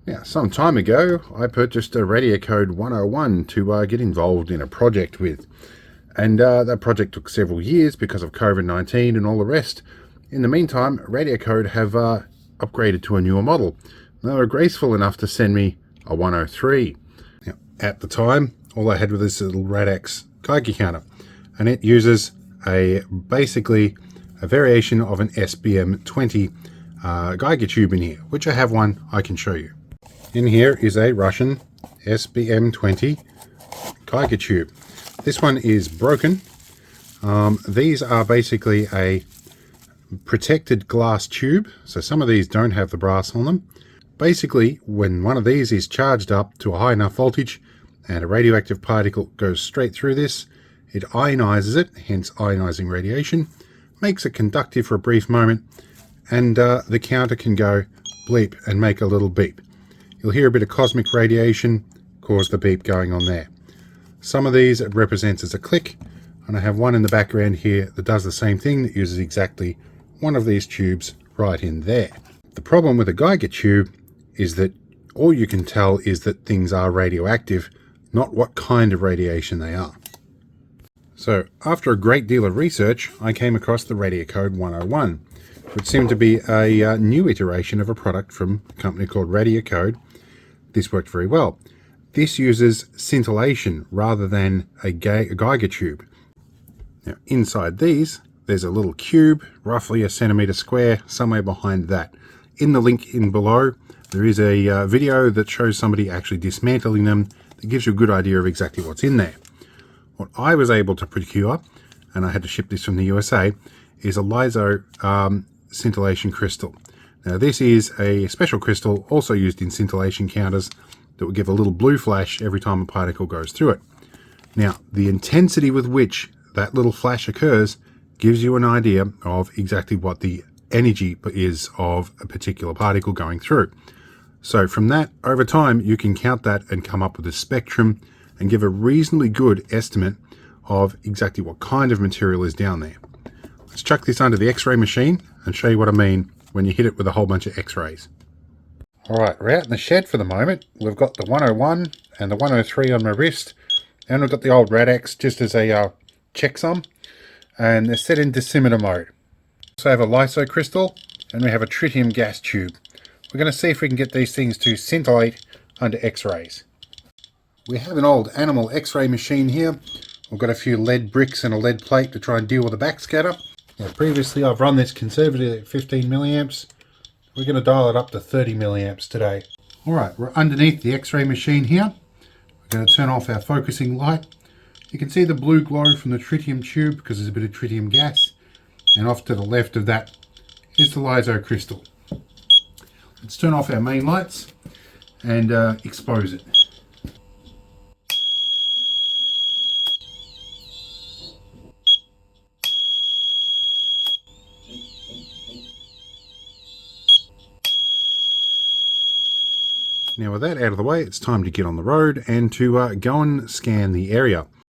Now, some time ago, I purchased a Radiacode 101 to get involved in a project with. And that project took several years because of COVID-19 and all the rest. In the meantime, Radiacode have upgraded to a newer model. They were graceful enough to send me a 103. Now, at the time, all I had was this little Radax Geiger counter, and it uses basically a variation of an SBM 20 Geiger tube in here, which I have one I can show you. In here is a Russian SBM 20 Geiger tube. This one is broken. These are basically a protected glass tube, so some of these don't have the brass on them. Basically, when one of these is charged up to a high enough voltage and a radioactive particle goes straight through this, it ionizes it, hence ionizing radiation, makes it conductive for a brief moment, and the counter can go bleep and make a little beep. You'll hear a bit of cosmic radiation cause the beep going on there. Some of these it represents as a click, and I have one in the background here that does the same thing, that uses exactly one of these tubes right in there. The problem with a Geiger tube is that all you can tell is that things are radioactive, not what kind of radiation they are. So after a great deal of research, I came across the Radiacode 101, which seemed to be a new iteration of a product from a company called Radiacode. This worked very well. This uses scintillation rather than a Geiger tube. Now inside these, there's a little cube, roughly a centimetre square, somewhere behind that. In the link in below, there is a video that shows somebody actually dismantling them that gives you a good idea of exactly what's in there. What I was able to procure, and I had to ship this from the USA, is a LISO scintillation crystal. Now this is a special crystal also used in scintillation counters that will give a little blue flash every time a particle goes through it. Now the intensity with which that little flash occurs gives you an idea of exactly what the energy is of a particular particle going through. So from that, over time, you can count that and come up with a spectrum and give a reasonably good estimate of exactly what kind of material is down there. Let's chuck this under the X-ray machine and show you what I mean when you hit it with a whole bunch of X-rays. Alright, we're out in the shed for the moment. We've got the 101 and the 103 on my wrist, and we've got the old Radax just as a checksum, and they're set in dosimeter mode. We also have a LISO crystal, and we have a tritium gas tube. We're going to see if we can get these things to scintillate under X-rays. We have an old animal X-ray machine here. We've got a few lead bricks and a lead plate to try and deal with the backscatter. Now, previously I've run this conservatively at 15 milliamps. We're going to dial it up to 30 milliamps today. Alright, we're underneath the X-ray machine here. We're going to turn off our focusing light. You can see the blue glow from the tritium tube because there's a bit of tritium gas. And off to the left of that is the LISO crystal. Let's turn off our main lights and expose it. Now with that out of the way, it's time to get on the road and to go and scan the area.